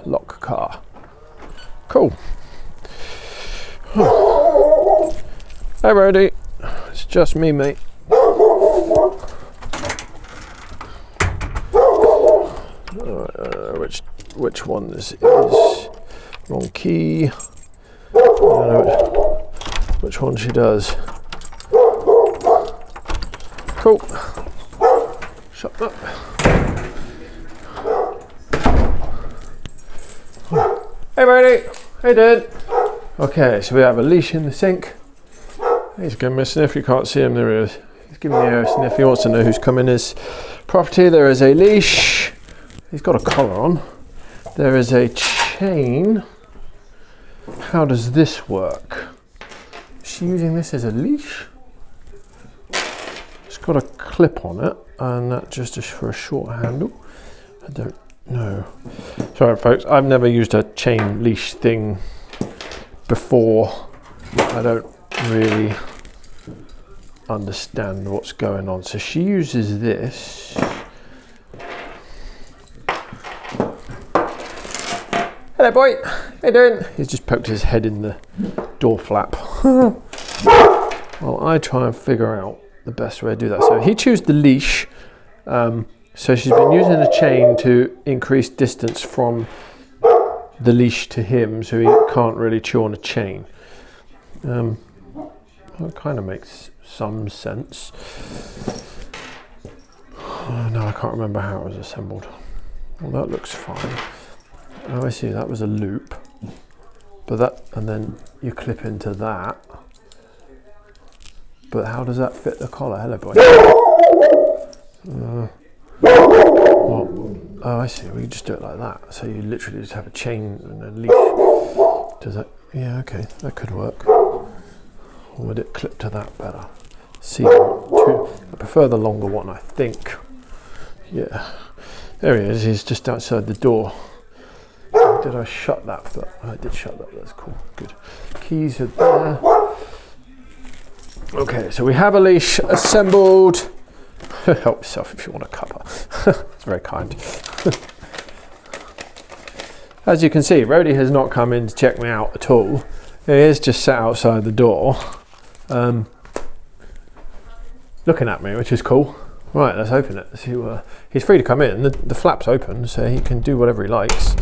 Lock car. Cool. Hey Roadie, it's just me, mate. Which one this is? Wrong key. I don't know which one she does. Cool. Shut up. Hey Roadie, how you doing? Okay, so we have a leash in the sink. He's giving me a sniff. You can't see him. There he is. He's giving me a sniff. He wants to know who's come in his property. There is a leash. He's got a collar on. There is a chain. How does this work? Is she using this as a leash? It's got a clip on it, and that's just for a short handle. I don't know. Sorry folks, I've never used a chain leash thing before. I don't really understand what's going on. So she uses this. Hello boy, how you doing? He's just poked his head in the door flap. Well, I try and figure out the best way to do that. So he chose the leash. So she's been using a chain to increase distance from the leash to him, so he can't really chew on a chain. That kind of makes some sense. No, I can't remember how it was assembled. Well, that looks fine. Oh, I see, that was a loop. But that, and then you clip into that. But how does that fit the collar? Hello, boy. Oh, I see, we can just do it like that. So you literally just have a chain and a leash. Does that, yeah, okay, that could work. Or would it clip to that better? See, I prefer the longer one, I think. Yeah, there he is, he's just outside the door. Did I shut that? I did shut that, that's cool, good. Keys are there. Okay, so we have a leash assembled. Help yourself if you want a cuppa. It's very kind. As you can see, Roadie has not come in to check me out at all. He is just sat outside the door, looking at me, which is cool. Right, let's open it. See, he's free to come in. The flap's open, so he can do whatever he likes.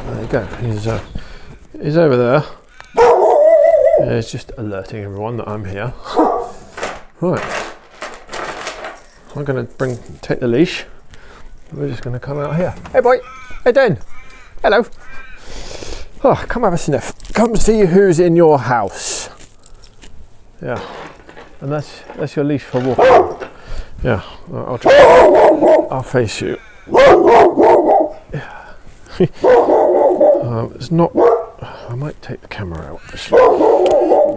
There you go. He's over there. Yeah, he's just alerting everyone that I'm here. Right. I'm going to take the leash. We're just going to come out here. Hey boy, how you doing? Hello. Oh, come have a sniff. Come see who's in your house. Yeah, and that's your leash for walking. Yeah, I'll try. I'll face you. Yeah. It's not. I might take the camera out. Actually.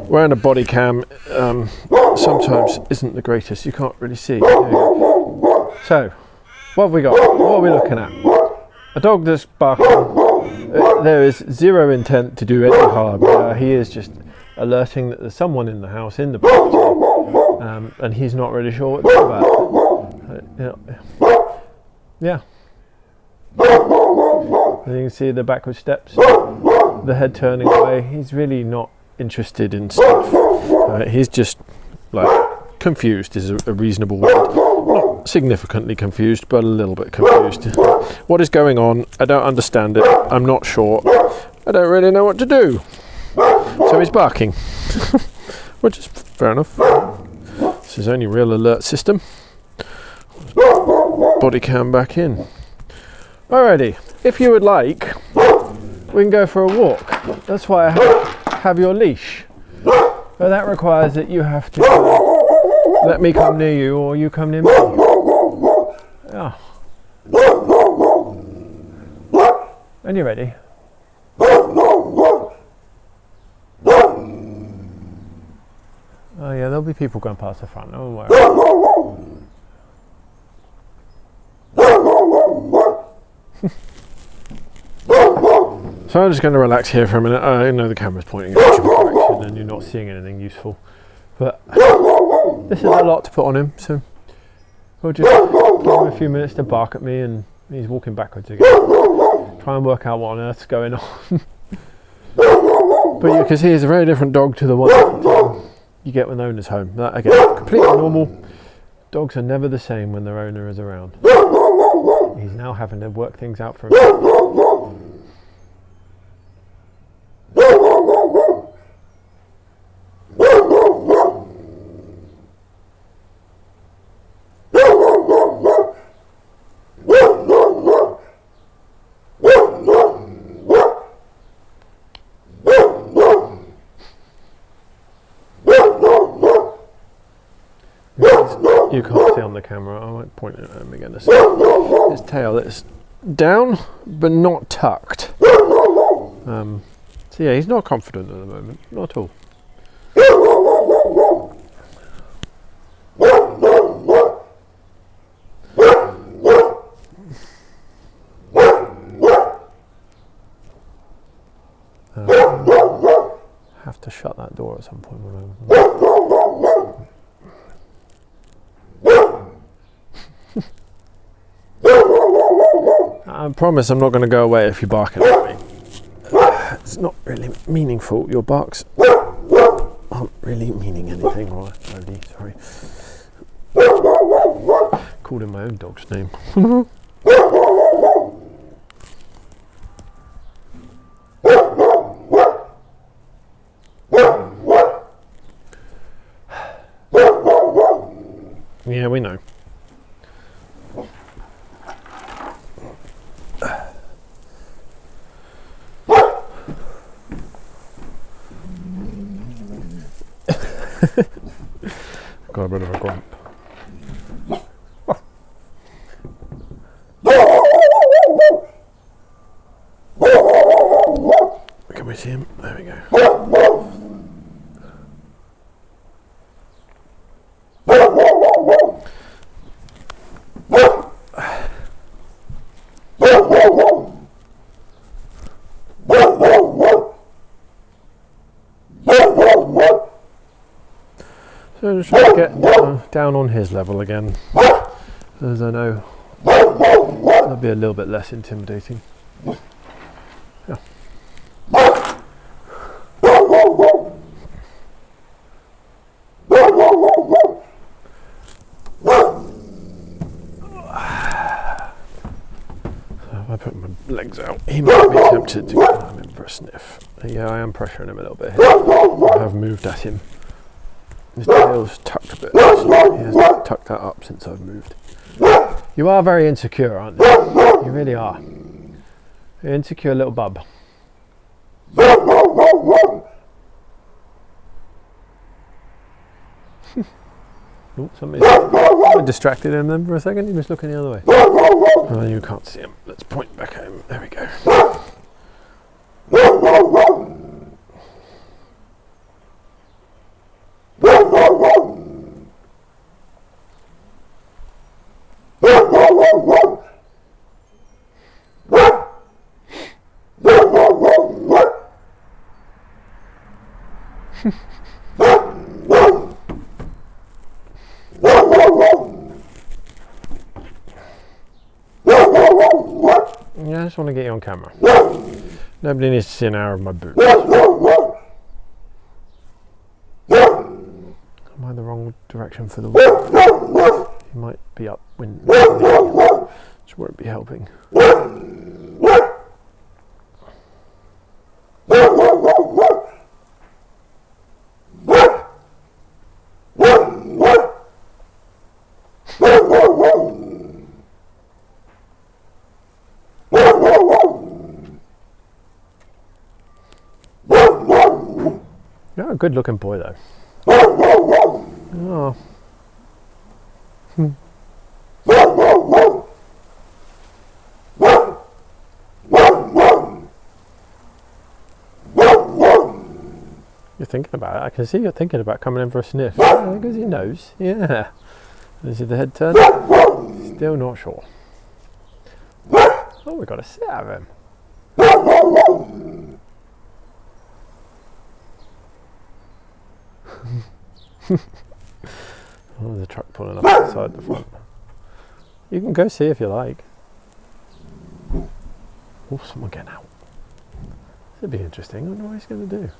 Wearing a body cam sometimes isn't the greatest. You can't really see. So, what have we got? What are we looking at? A dog that's barking. There is zero intent to do any harm. He is just alerting that there's someone in the house, in the property, and he's not really sure what to do about it. Yeah. As you can see, the backward steps, the head turning away. He's really not interested in stuff. He's just like confused is a reasonable word. Not significantly confused, but a little bit confused. What is going on? I don't understand it. I'm not sure. I don't really know what to do. So he's barking, which is fair enough. It's his only real alert system. Body cam back in. Alrighty, if you would like, we can go for a walk. That's why I have your leash. But that requires that you have to let me come near you or you come near me. Yeah. And you ready? Oh yeah, there'll be people going past the front. Don't worry. So I'm just going to relax here for a minute. I know the camera's pointing in a different direction and you're not seeing anything useful, but this is a lot to put on him, so we'll just Give him a few minutes to bark at me, and he's walking backwards again. Try and work out what on earth's going on. But you can see he's a very different dog to the one you get when the owner's home. That, again, completely normal. Dogs are never the same when their owner is around. He's now having to work things out for himself. You can't see on the camera, I won't point it at him again. His tail is down but not tucked. So yeah, he's not confident at the moment, not at all. Have to shut that door at some point. I promise I'm not going to go away if you're barking at me. It's not really meaningful. Your barks aren't really meaning anything, right? Roadie, sorry. Called him my own dog's name. Yeah, we know. Got a bit of a grump. Can we see him? There we go. So I'm just trying to get down on his level again, as I know that'll be a little bit less intimidating. Yeah. So if I put my legs out, he might be tempted to climb in for a sniff. Yeah, I am pressuring him a little bit here. I have moved at him. His tail's tucked a bit. He has tucked that up since I've moved. You are very insecure, aren't you? You really are. You're an insecure little bub. Oh, somebody distracted him then for a second. He was looking the other way. Oh, you can't see him. Let's point back at him. There we go. Yeah, I just want to get you on camera. Nobody needs to see an hour of my boots. Am I the wrong direction for the wind? He might be upwind, which won't be helping. You're a good looking boy though. Oh. You're thinking about it. I can see you're thinking about coming in for a sniff. There goes your nose. Yeah. Is it the head turn? Still not sure. Oh, we've got a sit out of him. Oh, there's a truck pulling up outside the front. You can go see if you like. Oh, someone getting out. This would be interesting. I wonder what he's going to do.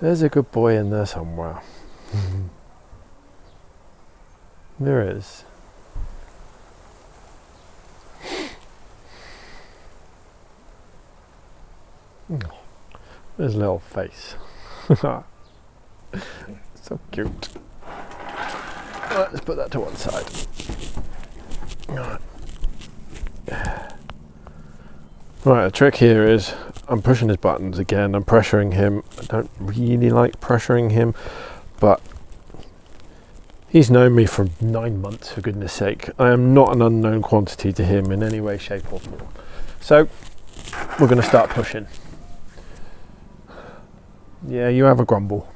There's a good boy in there somewhere. There is. His little face. So cute. Let's put that to one side. Right, the trick here is I'm pushing his buttons again, I'm pressuring him. I don't really like pressuring him, but he's known me for 9 months, for goodness sake. I am not an unknown quantity to him in any way, shape or form. So we're going to start pushing. Yeah, you have a grumble.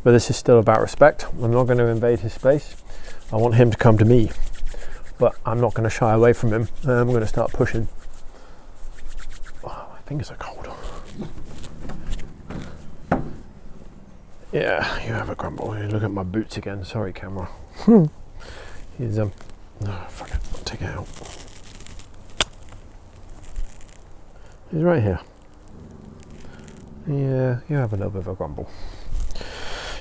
But this is still about respect. I'm not going to invade his space. I want him to come to me. But I'm not going to shy away from him. I'm going to start pushing. Oh, my fingers are cold. Yeah, you have a grumble. You look at my boots again. Sorry, camera. He's oh, fuck it. I'll take it out. He's right here. Yeah, you have a little bit of a grumble.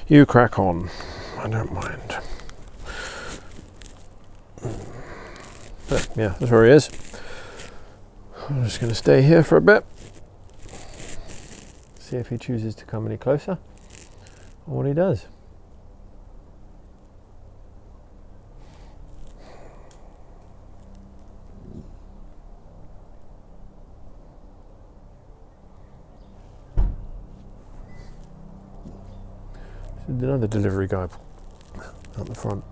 You crack on. I don't mind. But yeah, that's where he is. I'm just going to stay here for a bit. See if he chooses to come any closer or what he does. There's another delivery guy out the front.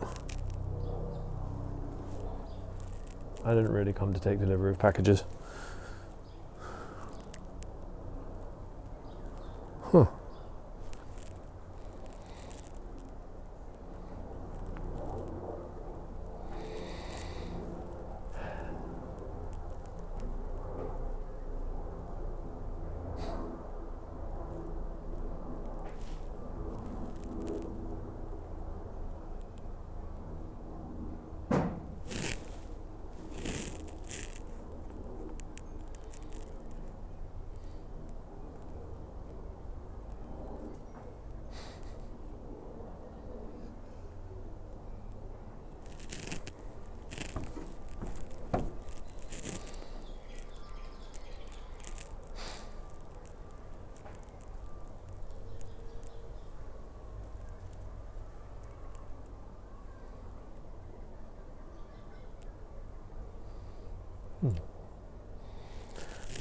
I didn't really come to take delivery of packages. Huh.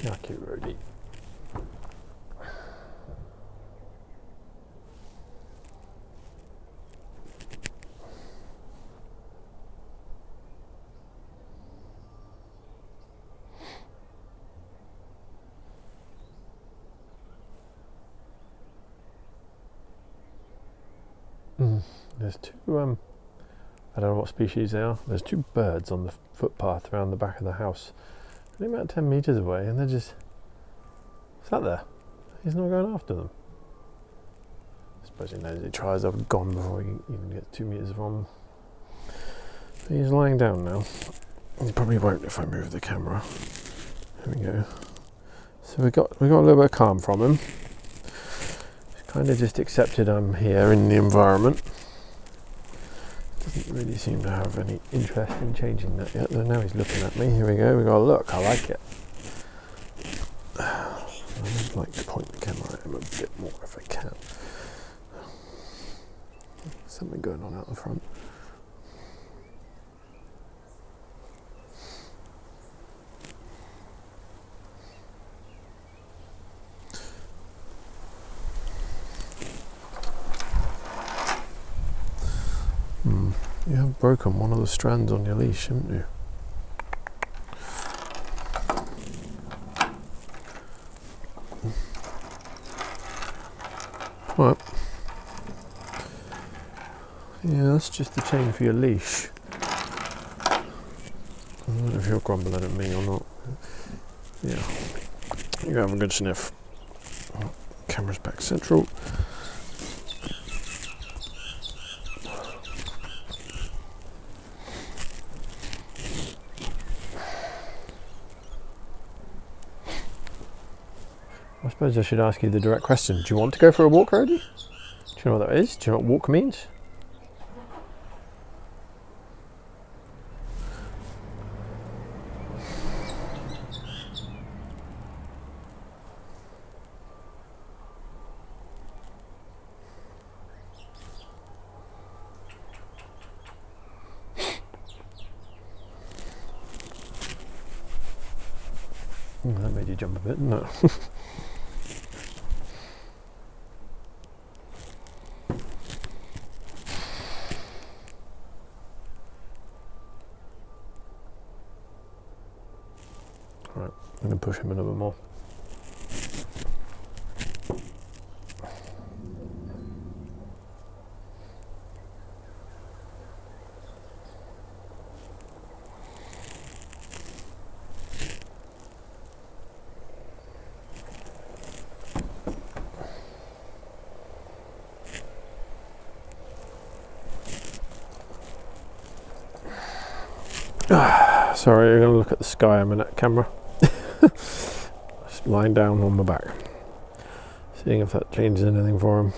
Lucky Roadie. There's two, I don't know what species they are. There's two birds on the footpath around the back of the house. They're about 10 metres away and they're just sat there. He's not going after them. I suppose he knows he tries. I've gone before he even gets 2 metres from him. He's lying down now. He probably won't if I move the camera. There we go. So we got a little bit of calm from him. He's kind of just accepted I'm here in the environment. Doesn't really seem to have any interest in changing that yet. Now he's looking at me. Here we go. We got a look. I like it. I'd like to point the camera at him a bit more if I can. Something going on out the front. You have broken one of the strands on your leash, haven't you? Right. Yeah, that's just the chain for your leash. I don't know if you're grumbling at me or not. Yeah. You have a good sniff. Camera's back central. I suppose I should ask you the direct question. Do you want to go for a walk, Roadie? Do you know what that is? Do you know what walk means? That made you jump a bit, didn't it? Right, I'm going to push him a little bit more. Sorry, you're going to look at the sky a minute, camera. Just lying down on my back. Seeing if that changes anything for him.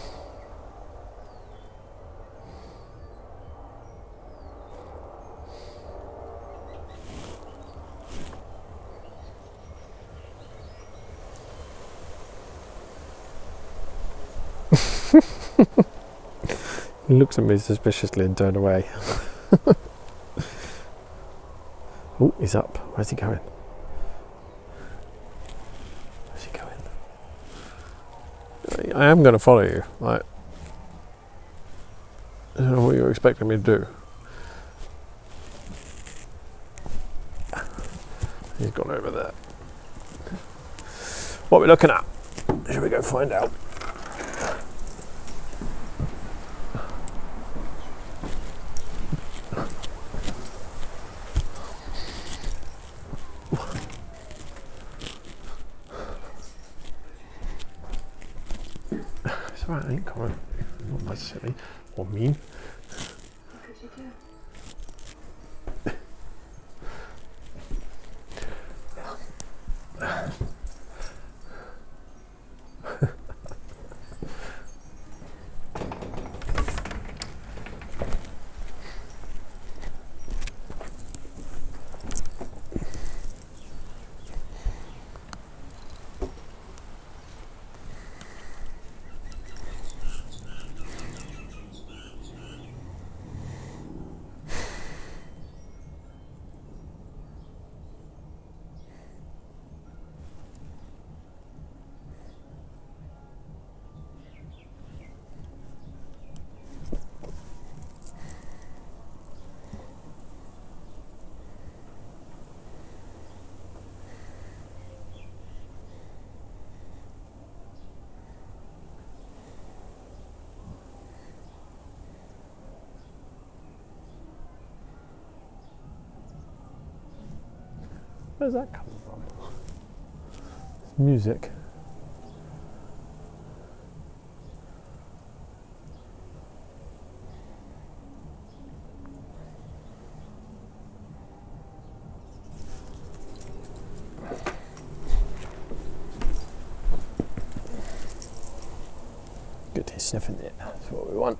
He looks at me suspiciously and turned away. Oh, he's up. Where's he going? Where's he going? I am going to follow you. Like, I don't know what you're expecting me to do. He's gone over there. What are we looking at? Should we go find out? It's alright, I ain't coming. Not that silly or mean. What could you do? Where's that coming from? It's music. Good, he's sniffing it. That's what we want.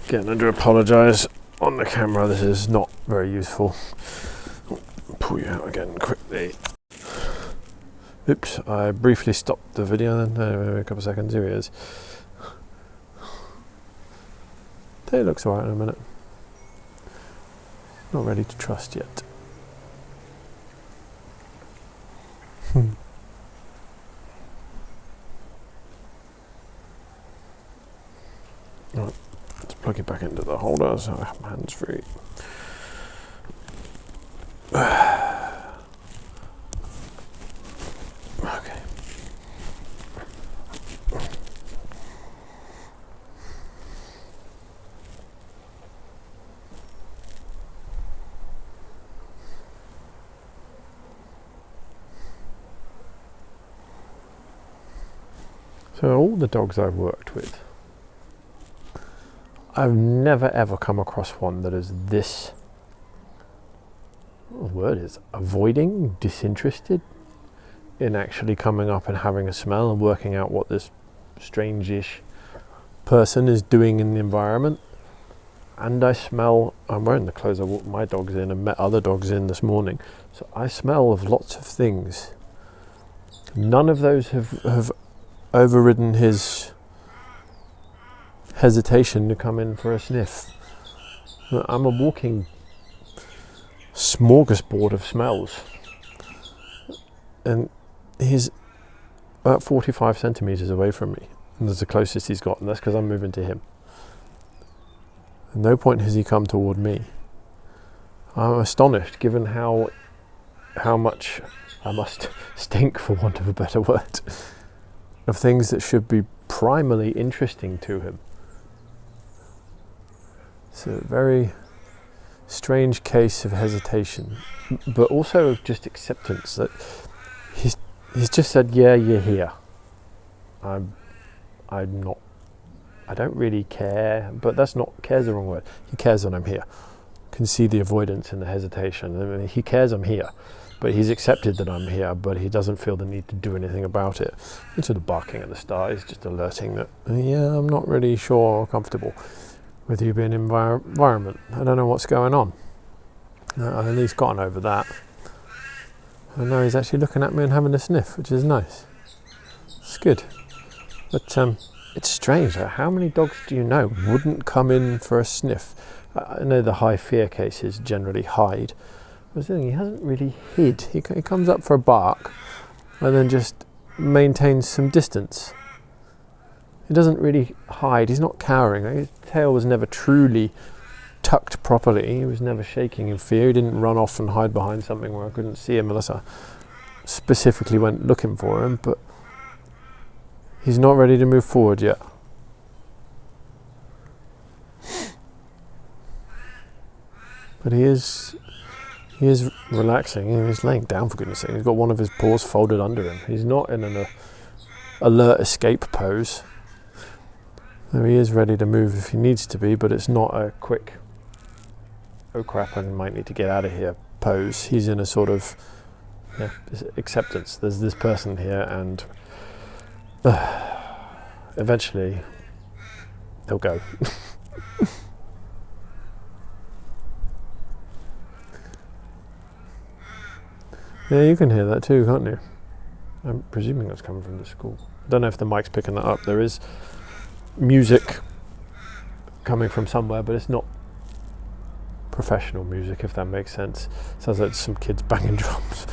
Again, I do apologise on the camera, this is not very useful. Pull you out again quickly. Oops, I briefly stopped the video then, a couple of seconds, here he is. He looks alright in a minute. Not ready to trust yet. Right, let's plug it back into the holder so I have my hands free. Okay. So all the dogs I've worked with, I've never ever come across one that is this, what the word is, avoiding, disinterested in actually coming up and having a smell and working out what this strange-ish person is doing in the environment. And I smell, I'm wearing the clothes I walked my dogs in and met other dogs in this morning, so I smell of lots of things. None of those have overridden his hesitation to come in for a sniff. I'm a walking smorgasbord of smells, and he's about 45 centimetres away from me, and that's the closest he's got, and that's because I'm moving to him. At no point has he come toward me. I'm astonished, given how much I must stink, for want of a better word, of things that should be primarily interesting to him. It's a very strange case of hesitation, but also of just acceptance that he's just said, yeah, you're here. I'm not, I don't really care, but that's not, care's the wrong word. He cares that I'm here. Can see the avoidance and the hesitation. I mean, he cares I'm here, but he's accepted that I'm here, but he doesn't feel the need to do anything about it. And so the barking at the start is just alerting that, yeah, I'm not really sure or comfortable with you being in environment. I don't know what's going on. I've at least gotten over that. And now he's actually looking at me and having a sniff, which is nice. It's good. But it's strange. How many dogs do you know wouldn't come in for a sniff? I know the high fear cases generally hide. I was thinking he hasn't really hid. He comes up for a bark and then just maintains some distance. He doesn't really hide. He's not cowering. His tail was never truly tucked properly. He was never shaking in fear. He didn't run off and hide behind something where I couldn't see him unless I specifically went looking for him. But he's not ready to move forward yet. But he is relaxing. He's laying down, for goodness sake. He's got one of his paws folded under him. He's not in an alert escape pose. So he is ready to move if he needs to be, but it's not a quick, oh crap, I might need to get out of here pose. He's in a sort of acceptance. There's this person here, and eventually they'll go. Yeah, you can hear that too, can't you? I'm presuming that's coming from the school. I don't know if the mic's picking that up. There is music coming from somewhere, but it's not professional music, if that makes sense. Sounds like some kids banging drums.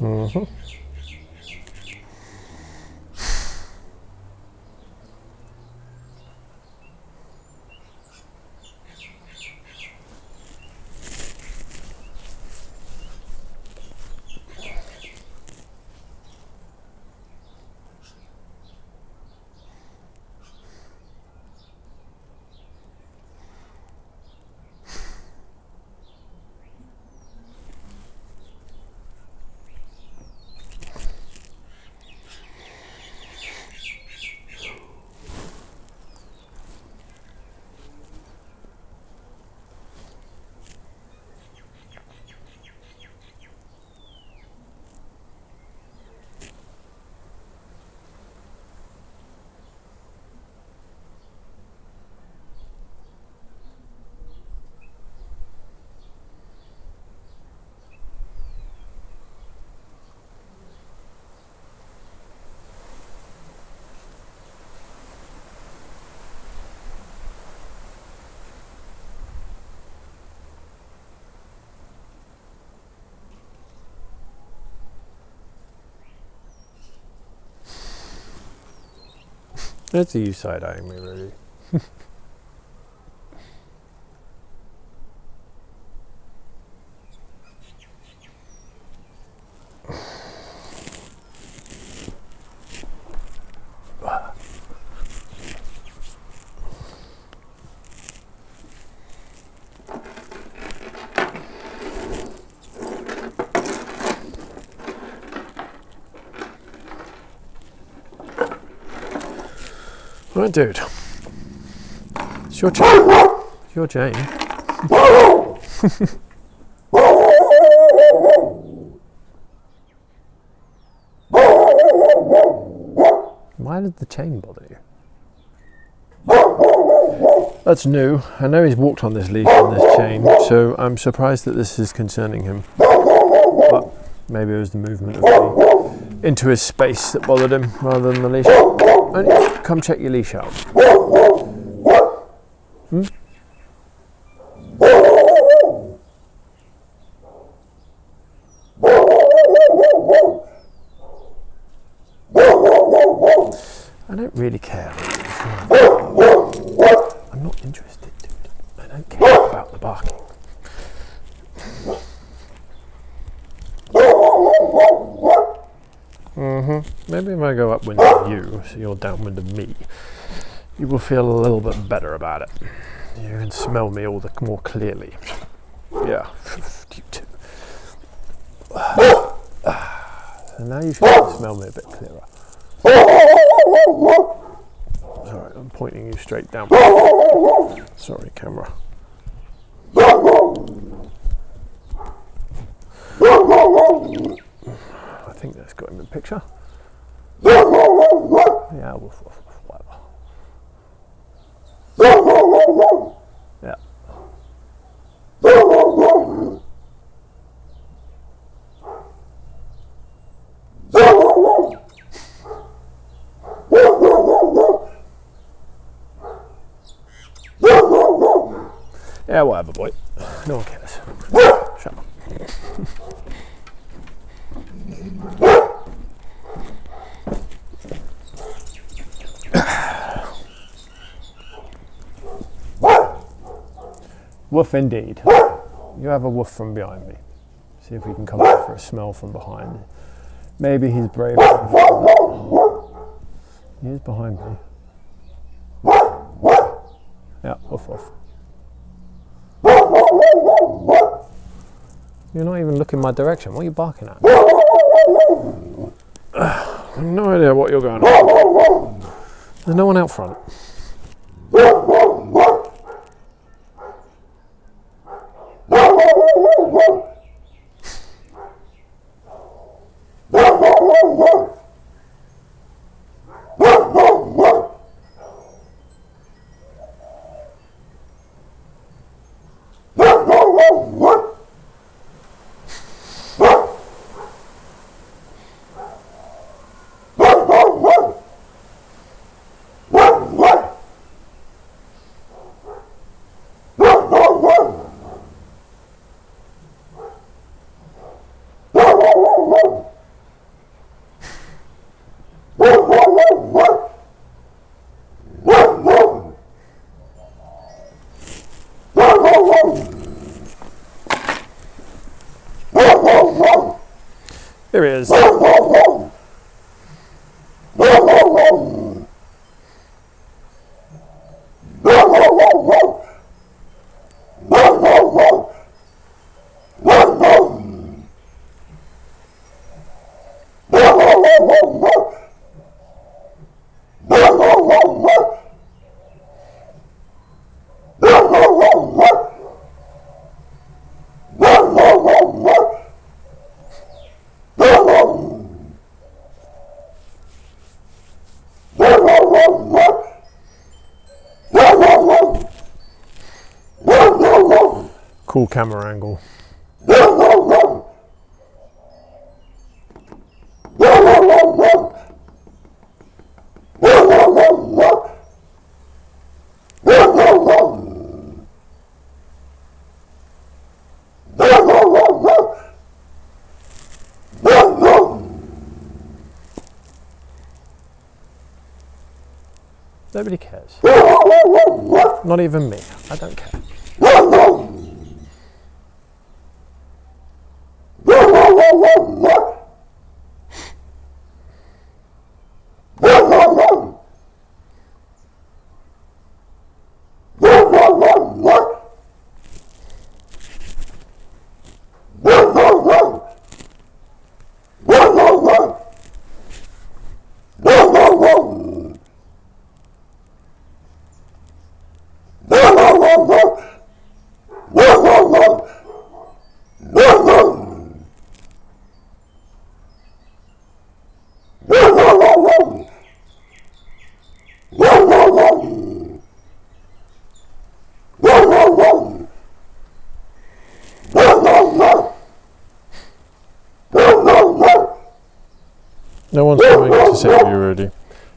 Mm-hmm. That's you side-eyeing me, really. Right, dude. It's your chain. It's your chain. Why did the chain bother you? That's new. I know he's walked on this leash and this chain, so I'm surprised that this is concerning him. But maybe it was the movement of the into his space that bothered him rather than the leash. Come check your leash out. Hmm? I don't really care. I'm not interested, dude. I don't care about the barking. Maybe if I go upwind of you, so you're downwind of me, you will feel a little bit better about it. You can smell me all the more clearly. Yeah, you too. So now you can smell me a bit clearer. Sorry, I'm pointing you straight down. Sorry, camera. I think that's got him in picture. Yeah, woof, woof, woof, whatever. Yeah. Yeah, whatever, boy. No one cares. Shut up. Woof indeed. You have a woof from behind me. See if we can come up for a smell from behind. Maybe he's brave enough. He is behind me. Yeah, woof woof. You're not even looking my direction. What are you barking at? I have no idea what you're going on. There's no one out front. Here he is. Cool camera angle. Nobody cares. Not even me. I don't care. No one's coming to sit with you, Roadie.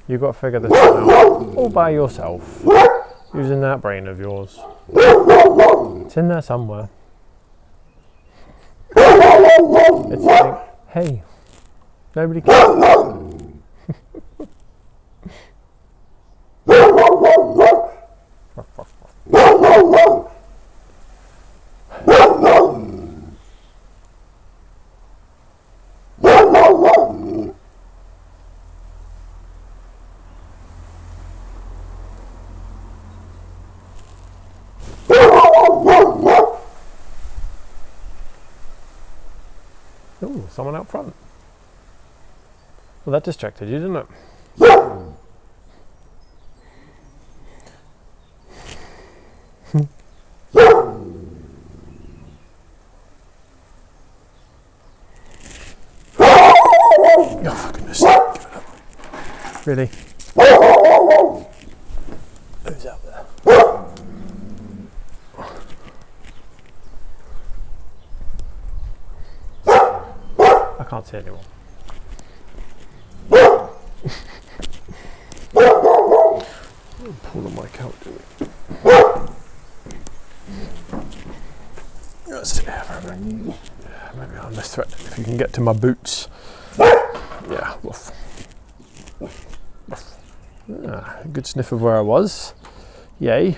You've got to figure this out all by yourself, using that brain of yours. It's in there somewhere. It's saying, hey, nobody cares. Ooh, someone out front. Well, that distracted you, didn't it? Oh, for goodness sake. Give it up. Really? Who's out there? I can't see anyone. Pull the mic out, do we? Let's stay here for a minute. Yeah, maybe I'm less threatening if you can get to my boots. Yeah, woof. Woof. Ah, a good sniff of where I was. Yay.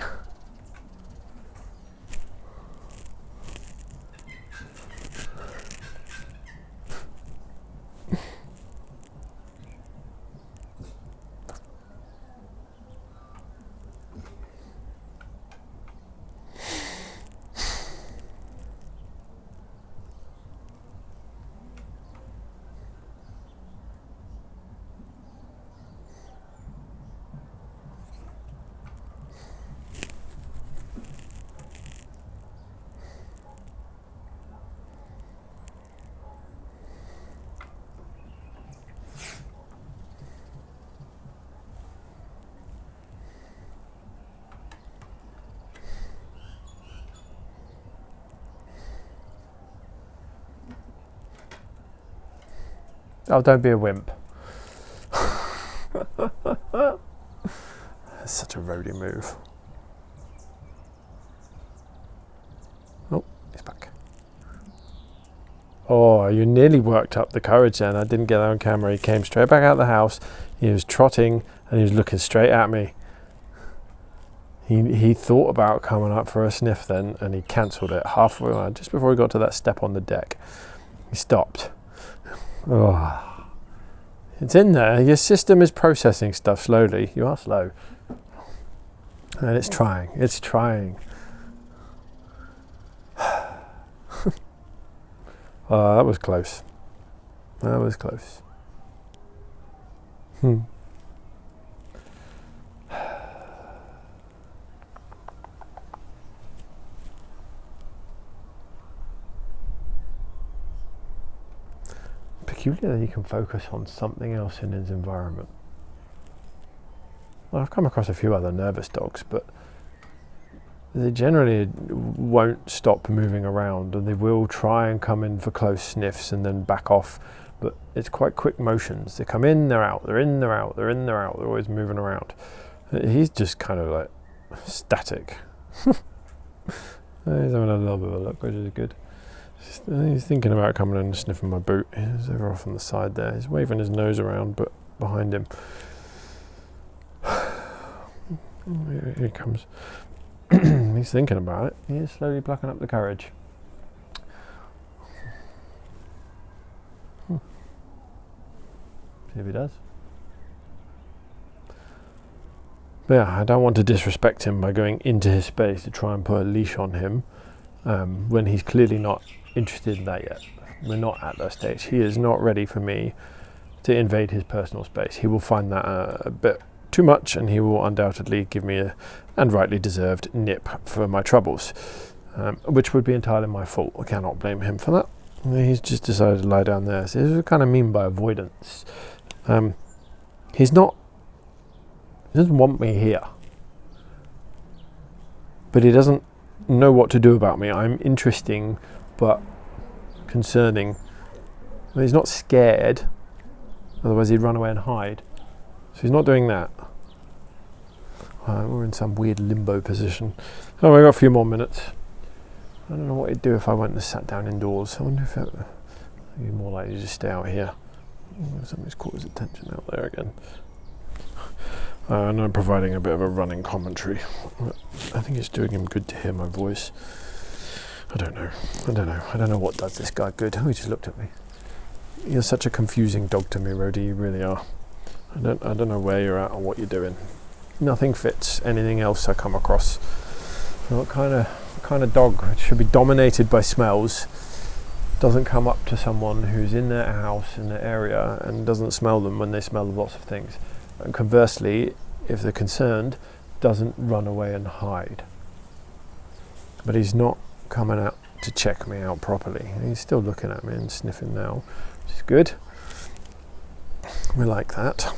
Oh, don't be a wimp. That's such a Roadie move. Oh, he's back. Oh, you nearly worked up the courage then. I didn't get that on camera. He came straight back out of the house. He was trotting and he was looking straight at me. He thought about coming up for a sniff then, and he cancelled it halfway, just before he got to that step on the deck. He stopped. Oh, it's in there. Your system is processing stuff slowly. You are slow. And it's trying. It's trying. Oh, that was close. That was close. Peculiar that he can focus on something else in his environment. Well, I've come across a few other nervous dogs, but they generally won't stop moving around, and they will try and come in for close sniffs and then back off, but it's quite quick motions. They come in, they're out, they're in, they're out, they're in, they're out, they're always moving around. He's just kind of like static. He's having a little bit of a look, which is good. He's thinking about coming in and sniffing my boot. He's over off on the side there. He's waving his nose around, but behind him. Here he comes. He's thinking about it. He is slowly plucking up the courage. See if he does. But yeah, I don't want to disrespect him by going into his space to try and put a leash on him when he's clearly not interested in that yet. We're not at that stage. He is not ready for me to invade his personal space. He will find that a bit too much, and he will undoubtedly give me a, and rightly deserved, nip for my troubles, which would be entirely my fault. I cannot blame him for that. He's just decided to lie down there. So this is what I kind of mean by avoidance. He doesn't want me here, but he doesn't know what to do about me. I'm interesting but concerning. Well, he's not scared, otherwise he'd run away and hide. So he's not doing that. We're in some weird limbo position. Oh, we've got a few more minutes. I don't know what he'd do if I went and sat down indoors. I wonder if it would be more likely to just stay out here. Somebody's caught his attention out there again. And I'm providing a bit of a running commentary. I think it's doing him good to hear my voice. I don't know. I don't know what does this guy good. Oh, he just looked at me. You're such a confusing dog to me, Roadie. You really are. I don't know where you're at or what you're doing. Nothing fits anything else I come across. What kind of dog should be dominated by smells doesn't come up to someone who's in their house, in their area, and doesn't smell them when they smell lots of things. And conversely, if they're concerned, doesn't run away and hide. But he's not coming out to check me out properly. He's still looking at me and sniffing now, which is good. We like that.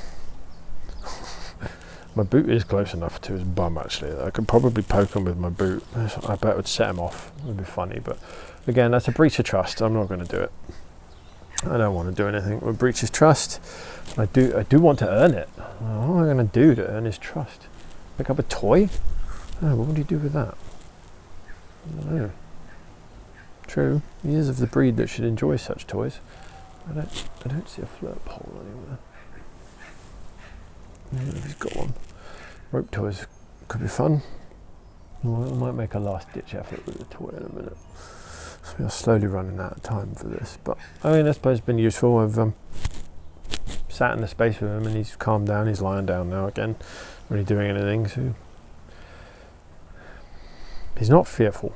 My boot is close enough to his bum, actually. I could probably poke him with my boot. I bet it would set him off. It would be funny, but again, that's a breach of trust. I'm not going to do it. I don't want to do anything that would breach his trust. I do want to earn it. What am I going to do to earn his trust? Pick up a toy? Oh, what would he do with that? I don't know. True, he is of the breed that should enjoy such toys. I don't see a flirt pole anywhere. If he's got one. Rope toys could be fun. Well, I might make a last ditch effort with the toy in a minute. So we are slowly running out of time for this, but I mean, I suppose it's been useful. I've sat in the space with him and he's calmed down. He's lying down now again, not really doing anything. So he's not fearful.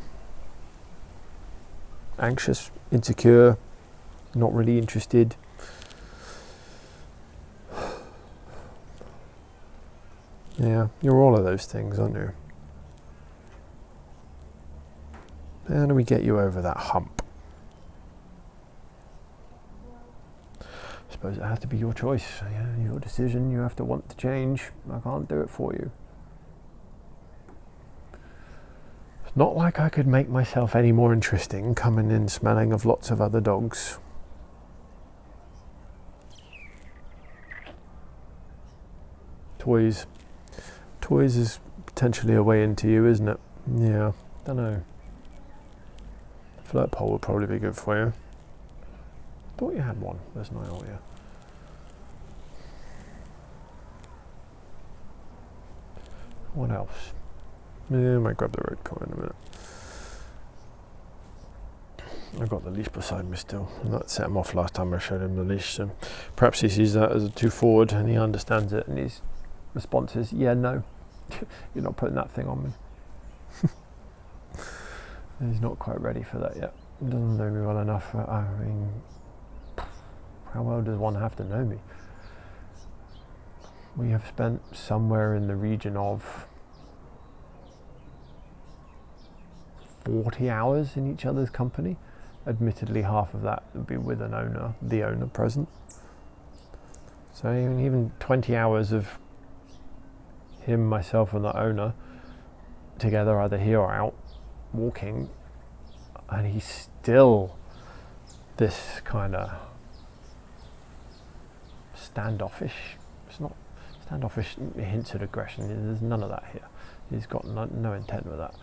Anxious, insecure, not really interested. Yeah, you're all of those things, aren't you? How do we get you over that hump? I suppose it has to be your choice. Yeah, your decision. You have to want to change. I can't do it for you. It's not like I could make myself any more interesting coming in smelling of lots of other dogs. Toys. Toys is potentially a way into you, isn't it? Yeah, don't know. Flirt pole would probably be good for you. Thought you had one. There's no idea. What else? Yeah, I might grab the road coin in a minute. I've got the leash beside me still, and that set him off last time I showed him the leash, so perhaps he sees that as too forward and he understands it, and his response is, yeah, no, you're not putting that thing on me. And he's not quite ready for that yet. He doesn't know me well enough. I mean, how well does one have to know me? We have spent somewhere in the region of 40 hours in each other's company. Admittedly, half of that would be with an owner, the owner present. So even 20 hours of him, myself, and the owner together, either here or out, walking, and he's still this kind of standoffish. It's not standoffish, hints at aggression. There's none of that here. He's got no intent with that.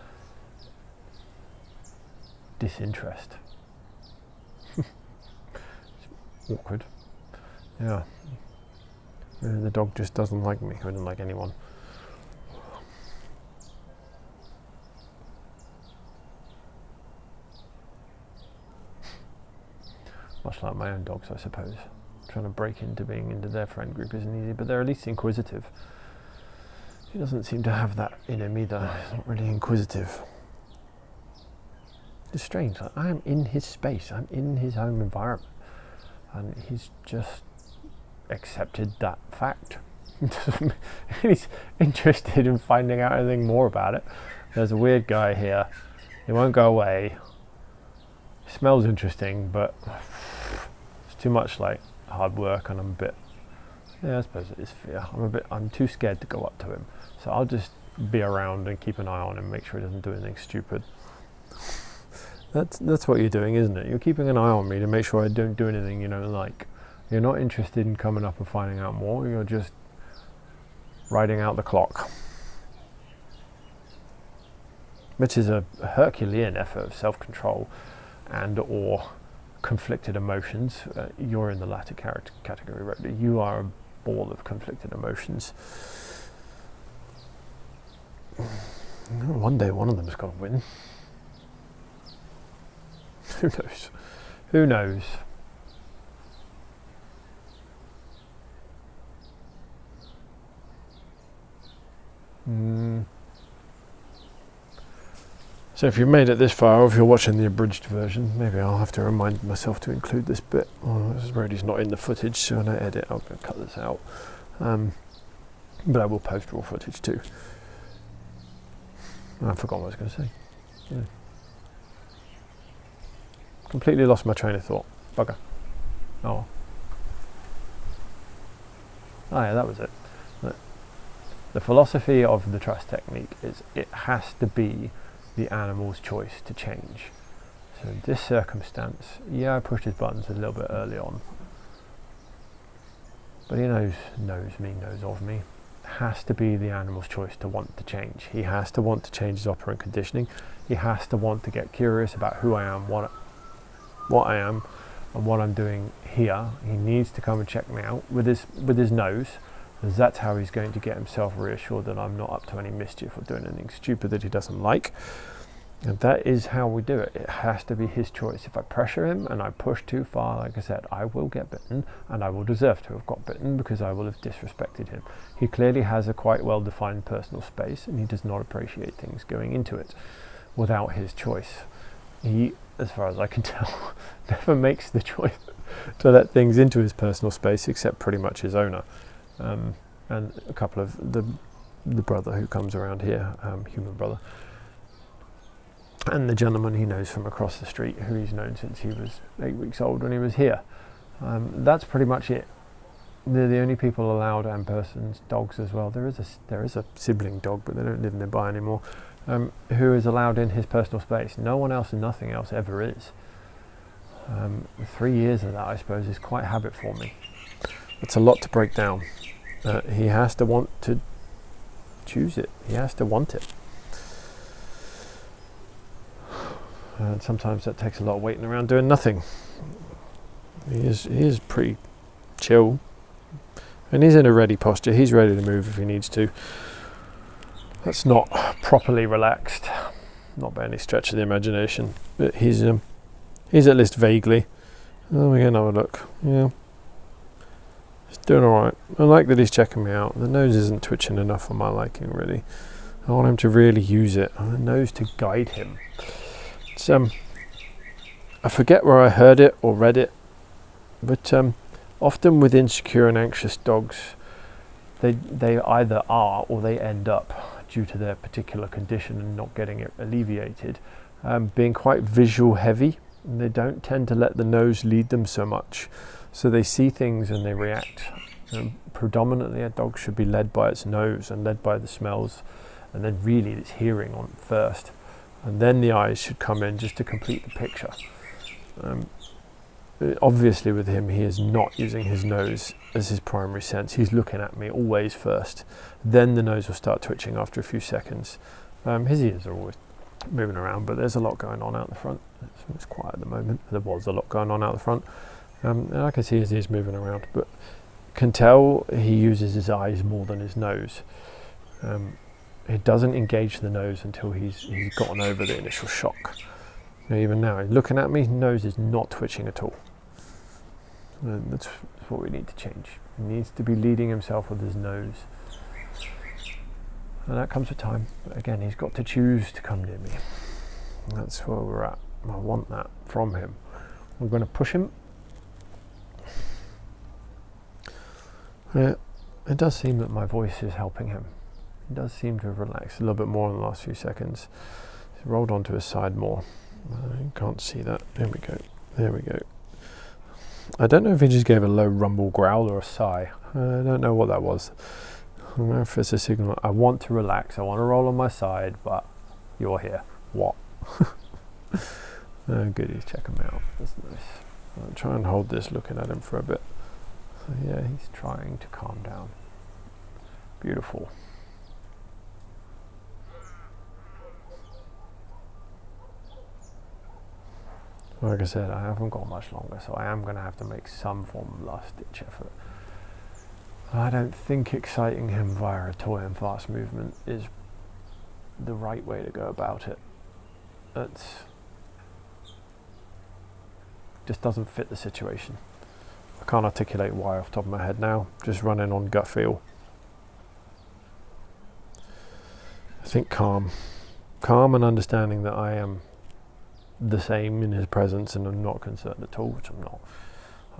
Disinterest. It's awkward. Yeah. The dog just doesn't like me. He doesn't like anyone. Much like my own dogs, I suppose. Trying to break into being into their friend group isn't easy, but they're at least inquisitive. He doesn't seem to have that in him either. He's not really inquisitive. It's strange. Like, I am in his space. I'm in his home environment, and he's just accepted that fact. He's interested in finding out anything more about it. There's a weird guy here. He won't go away. He smells interesting, but it's too much like hard work, and I'm a bit. Yeah, I suppose it is fear. I'm too scared to go up to him, so I'll just be around and keep an eye on him, make sure he doesn't do anything stupid. That's what you're doing, isn't it? You're keeping an eye on me to make sure I don't do anything you don't like. You're not interested in coming up and finding out more. You're just riding out the clock, which is a Herculean effort of self-control and or conflicted emotions. You're in the latter category, Roadie. You are a ball of conflicted emotions. One day one of them's got to win. Who knows? Who knows? So if you've made it this far, or if you're watching the abridged version, maybe I'll have to remind myself to include this bit. Well, this Roadie's not in the footage, so when I edit, I'll cut this out. But I will post raw footage too. I forgot what I was going to say. Yeah. Completely lost my train of thought. Bugger. Oh. Oh yeah, that was it. The philosophy of the trust technique is it has to be the animal's choice to change. So in this circumstance, yeah, I pushed his buttons a little bit early on, but he knows me, knows of me. It has to be the animal's choice to want to change. He has to want to change his operant conditioning. He has to want to get curious about who I am, what I am, and what I'm doing here. He needs to come and check me out with his nose, because that's how he's going to get himself reassured that I'm not up to any mischief or doing anything stupid that he doesn't like. And that is how we do it. It has to be his choice. If I pressure him and I push too far, like I said, I will get bitten, and I will deserve to have got bitten because I will have disrespected him. He clearly has a quite well-defined personal space, and he does not appreciate things going into it without his choice. He, as far as I can tell, never makes the choice to let things into his personal space except pretty much his owner. And a couple of the brother who comes around here, human brother, and the gentleman he knows from across the street, who he's known since he was 8 weeks old when he was here. That's pretty much it. They're the only people allowed, and persons, dogs as well. There is a sibling dog, but they don't live nearby anymore, who is allowed in his personal space. No one else and nothing else ever is. 3 years of that, I suppose, is quite habit forming. It's a lot to break down. He has to want to choose it. He has to want it. And sometimes that takes a lot of waiting around doing nothing. He is pretty chill. And he's in a ready posture. He's ready to move if he needs to. That's not properly relaxed. Not by any stretch of the imagination. But he's He's at least vaguely. Oh, we get another look. Yeah. He's doing alright. I like that he's checking me out. The nose isn't twitching enough for my liking, really. I want him to really use it. I want the nose to guide him. It's, I forget where I heard it or read it, but often with insecure and anxious dogs, they either are or they end up, due to their particular condition and not getting it alleviated, being quite visual heavy. And they don't tend to let the nose lead them so much. So they see things and they react. Predominantly a dog should be led by its nose and led by the smells, and then really its hearing on first. And then the eyes should come in just to complete the picture. Obviously with him, he is not using his nose as his primary sense. He's looking at me always first. Then the nose will start twitching after a few seconds. His ears are always moving around, but there's a lot going on out the front. It's quiet at the moment. There was a lot going on out the front. And I can see his ears moving around, but can tell he uses his eyes more than his nose. He doesn't engage the nose until he's gotten over the initial shock. Even now, he's looking at me, nose is not twitching at all. And that's what we need to change. He needs to be leading himself with his nose. And that comes with time. But again, he's got to choose to come near me. And that's where we're at. I want that from him. I'm going to push him. It does seem that my voice is helping him. He does seem to have relaxed a little bit more in the last few seconds. He's rolled onto his side more. I can't see that. There we go. There we go. I don't know if he just gave a low rumble growl or a sigh. I don't know what that was. I don't know if it's a signal. I want to relax. I want to roll on my side, but you're here. What? Oh, good. He's checking me out. That's nice. I'll try and hold this looking at him for a bit. So yeah, he's trying to calm down. Beautiful. Like I said, I haven't got much longer, so I am going to have to make some form of last-ditch effort. I don't think exciting him via a toy and fast movement is the right way to go about it. It's just doesn't fit the situation. I can't articulate why off the top of my head now, just running on gut feel. I think calm and understanding that I am the same in his presence and I'm not concerned at all, which I'm not.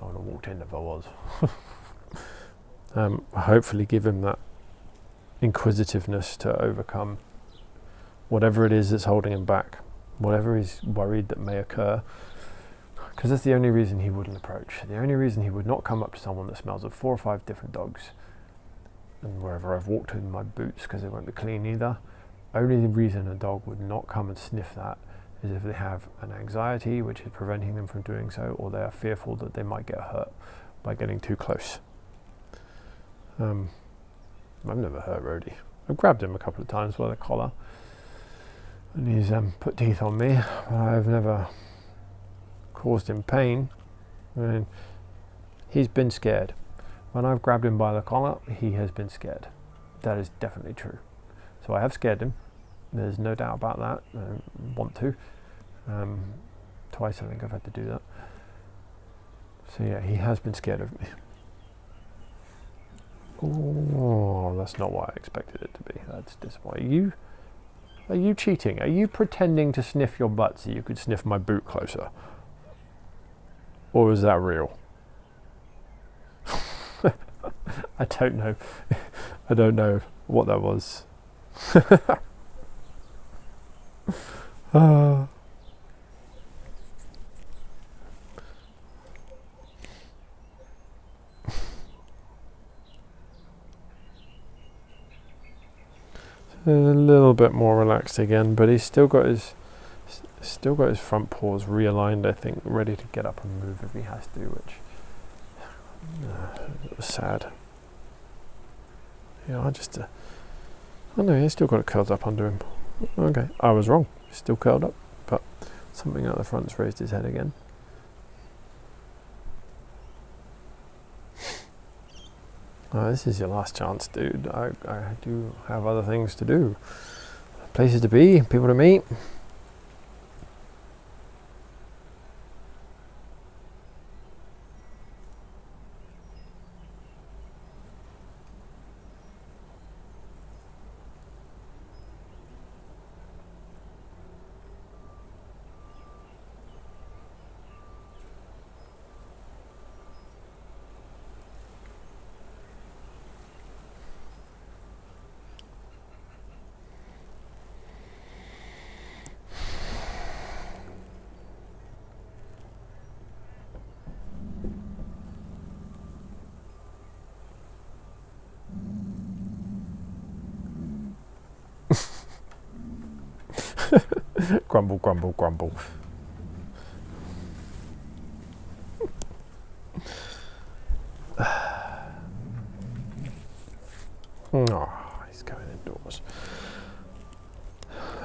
I would have walked in if I was. Hopefully give him that inquisitiveness to overcome whatever it is that's holding him back, whatever he's worried that may occur, because that's the only reason he wouldn't approach. The only reason he would not come up to someone that smells of 4 or 5 different dogs, and wherever I've walked in my boots, because they won't be clean either, only the reason a dog would not come and sniff that is if they have an anxiety which is preventing them from doing so, or they are fearful that they might get hurt by getting too close. I've never hurt Roadie. I've grabbed him a couple of times by the collar and he's put teeth on me, but I've never caused him pain. I mean, he's been scared. When I've grabbed him by the collar, he has been scared. That is definitely true. So I have scared him. There's no doubt about that. I want to. Twice I think I've had to do that. So yeah, he has been scared of me. Oh, that's not what I expected it to be. That's disappointing. Are you cheating? Are you pretending to sniff your butt so you could sniff my boot closer? Or is that real? I don't know. I don't know what that was. A little bit more relaxed again, but he's still got his front paws realigned, I think, ready to get up and move if he has to, which it was sad. Yeah, oh no, he's still got it curled up under him. Okay, I was wrong. He's still curled up, but something out the front's raised his head again. This is your last chance, dude. I do have other things to do. Places to be, people to meet. Grumble, grumble, grumble. Oh, he's going indoors.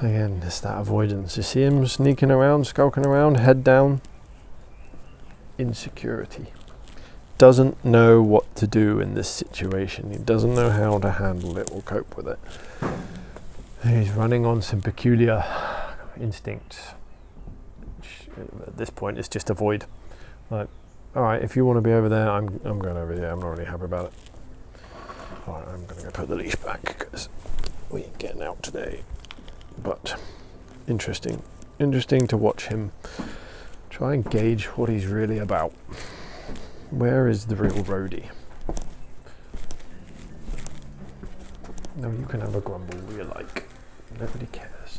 Again, it's that avoidance. You see him sneaking around, skulking around, head down. Insecurity. Doesn't know what to do in this situation. He doesn't know how to handle it or cope with it. He's running on some peculiar instincts. Which, at this point, it's just avoid. Like, all right, if you want to be over there, I'm going over there. I'm not really happy about it. All right, I'm going to go put the leash back because we ain't getting out today. But interesting to watch him try and gauge what he's really about. Where is the real Roadie? No, you can have a grumble you like. Nobody cares.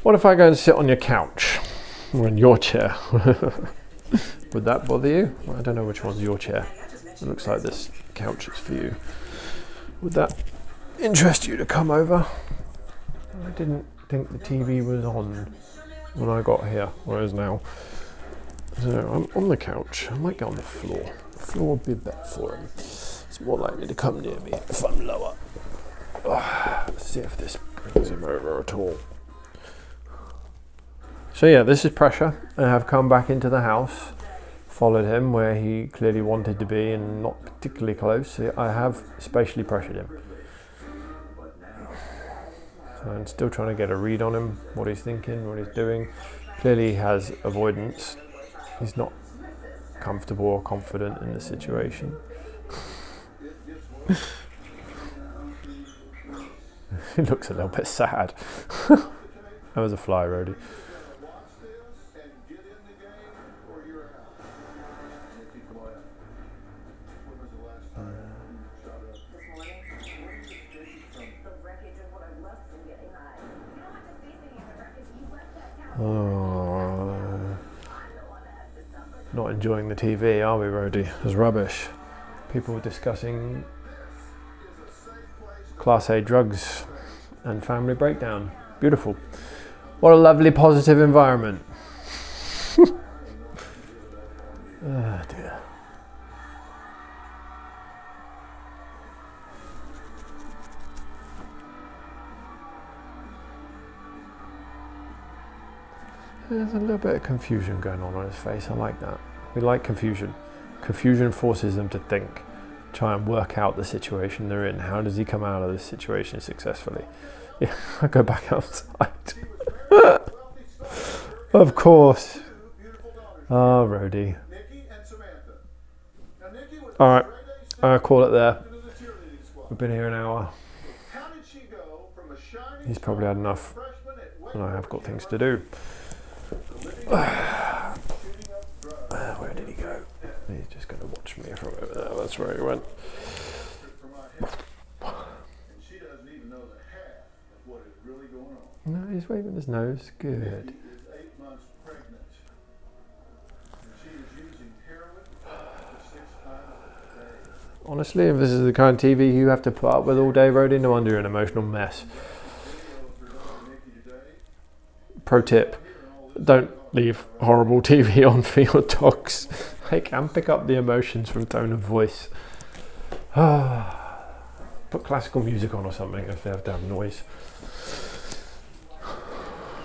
What if I go and sit on your couch or in your chair? Would that bother you? Well, I don't know which one's your chair. It looks like this couch is for you. Would that interest you to come over? I didn't think the TV was on when I got here, whereas now. So I'm on the couch. I might get on the floor. The floor would be better for him. It's more likely to come near me if I'm lower. Let's see if this brings him over at all. So yeah, this is pressure. I have come back into the house, followed him where he clearly wanted to be and not particularly close. I have spatially pressured him. So I'm still trying to get a read on him, what he's thinking, what he's doing. Clearly he has avoidance. He's not comfortable or confident in the situation. He looks a little bit sad. That was a fly, Roadie. Oh, not enjoying the TV, are we, Roadie? It's rubbish. People discussing Class A drugs and family breakdown. Beautiful. What a lovely, positive environment. Oh dear. There's a little bit of confusion going on his face. I like that. We like confusion. Confusion forces them to think, try and work out the situation they're in. How does he come out of this situation successfully? Yeah, I go back outside. Of course. Oh, Roadie. Alright, I'll call it there. We've been here an hour. He's probably had enough, and I have got things to do. Where did he go? He's just going to watch me from over there. That's where he went. No, he's waving his nose. Good. Honestly, if this is the kind of TV you have to put up with all day, Roadie, no wonder you're an emotional mess. Pro tip, don't leave horrible TV on for your dogs. They can pick up the emotions from tone of voice. Put classical music on or something if they have to have noise.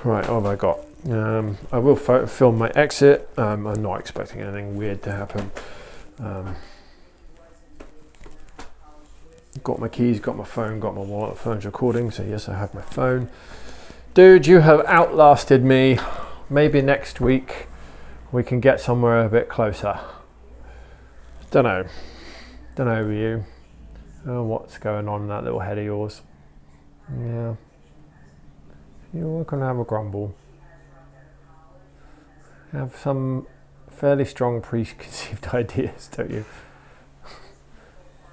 Right, what have I got? I will film my exit. I'm not expecting anything weird to happen. Got my keys, got my phone, got my wallet. Phone's recording, so yes, I have my phone. Dude, you have outlasted me. Maybe next week we can get somewhere a bit closer. Don't know with you. I don't know what's going on in that little head of yours. Yeah. You're going to have a grumble. Have some fairly strong preconceived ideas, don't you?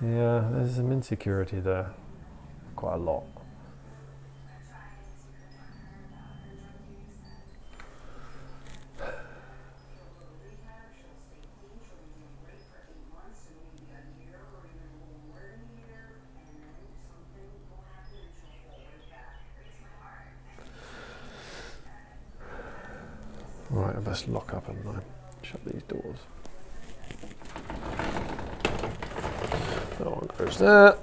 Yeah, there's some insecurity there. Quite a lot. Right, I best lock up and shut these doors. That one goes there.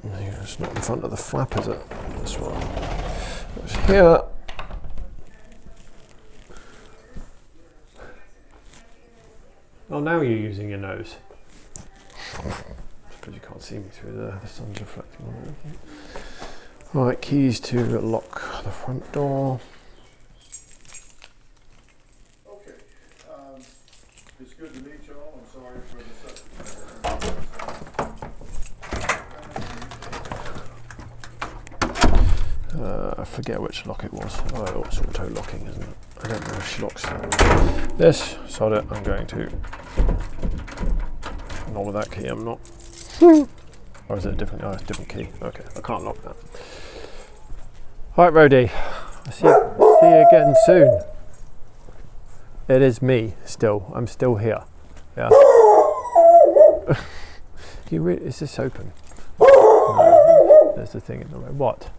It's not in front of the flap, is it? This one goes here. Oh, now you're using your nose. I suppose you can't see me through there. The sun's reflecting on everything. Right, keys to lock the front door. Okay, it's good to meet y'all. I'm sorry for the I forget which lock it was. Oh, it's auto locking, isn't it? I don't know if she locks this. Sod it, I'm going to. Not with that key, I'm not. Or is it a different? Oh, it's a different key. Okay, I can't lock that. Right, Roadie. I'll see you again soon. It is me still. I'm still here. Yeah. Is this open? No, there's the thing in the way. What?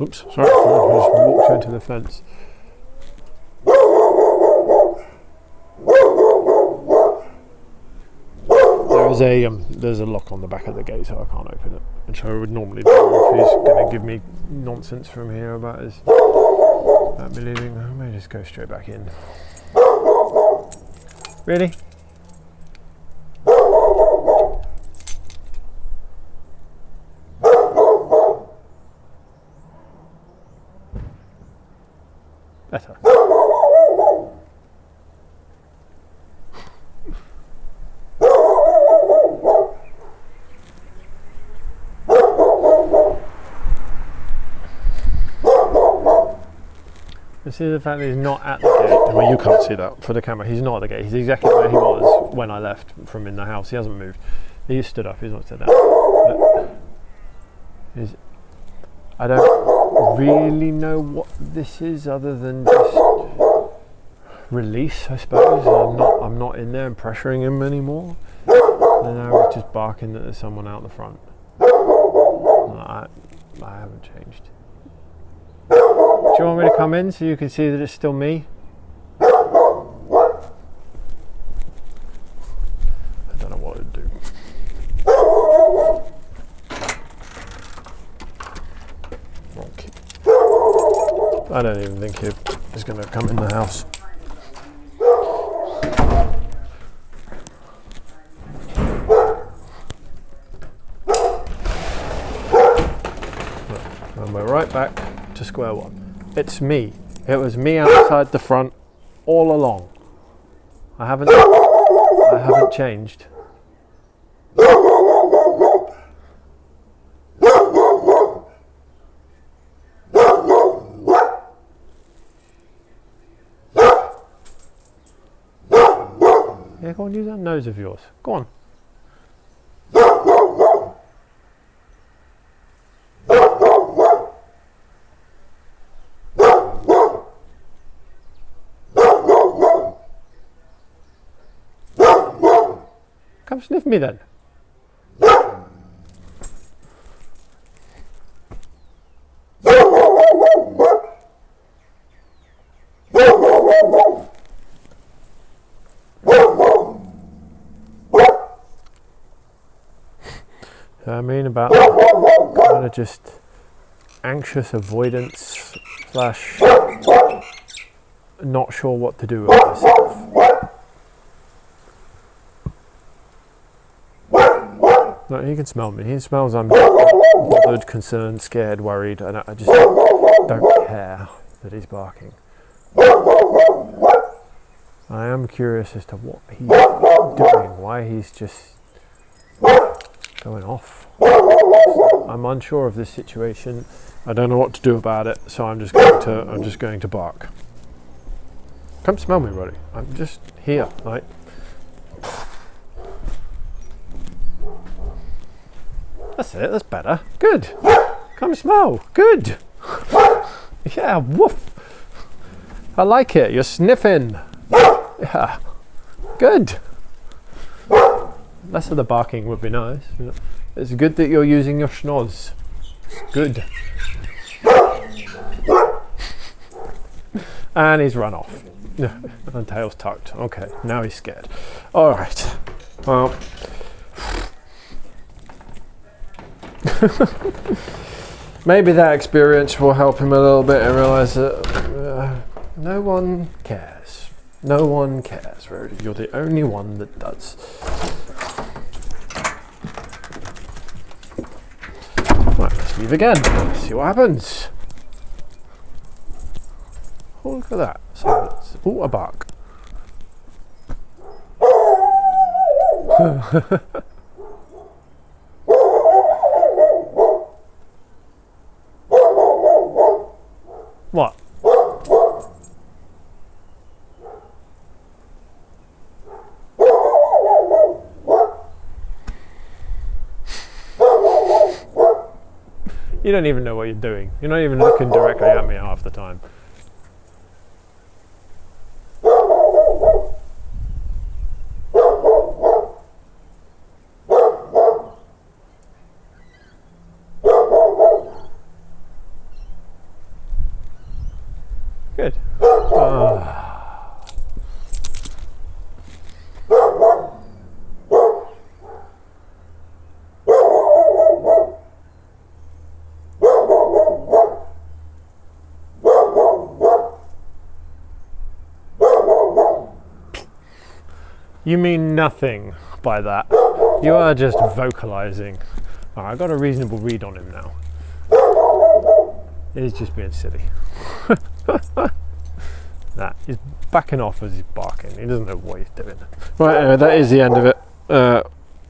Oops, sorry, I just walked into the fence. There's a lock on the back of the gate, so I can't open it. Which I would normally do if he's going to give me nonsense from here about me leaving. I may just go straight back in. Really? Better. You see the fact that he's not at the gate. Well, you can't see that for the camera. He's not at the gate. He's exactly where he was when I left from in the house. He hasn't moved. He stood up. He's not stood down. I don't really know what this is, other than just release, I suppose. I'm not in there and pressuring him anymore. And now he's just barking that there's someone out the front. I haven't changed. Do you want me to come in so you can see that it's still me? I don't know what to do. Okay. I don't even think he's going to come in the house. And we're right back to square one. It's me. It was me outside the front all along. I haven't changed. Yeah, go on, use that nose of yours. Go on. Come sniff me then. I mean about kind of just anxious avoidance / not sure what to do with myself. No, he can smell me. He smells I'm bothered, concerned, scared, worried, and I just don't care that he's barking. I am curious as to what he's doing, why he's just going off. I'm unsure of this situation. I don't know what to do about it, so I'm just going to bark. Come smell me, Roadie. I'm just here, right? That's it, that's better. Good. Come smell. Good. Yeah, woof. I like it. You're sniffing. Yeah. Good. Less of the barking would be nice. It's good that you're using your schnoz. Good. And he's run off. And tail's tucked. Okay, now he's scared. All right. Well. Maybe that experience will help him a little bit and realise that no one cares. No one cares, Roadie. You're the only one that does. Right, let's leave again. See what happens. Oh, look at that. Silence. Oh, a bark. What? You don't even know what you're doing. You're not even looking directly at me half the time. Good. You mean nothing by that. You are just vocalizing. Oh, I got a reasonable read on him now. He's just being silly. Nah, he's backing off as he's barking. He doesn't know what he's doing. Right, that is the end of it.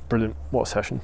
Brilliant. What a session.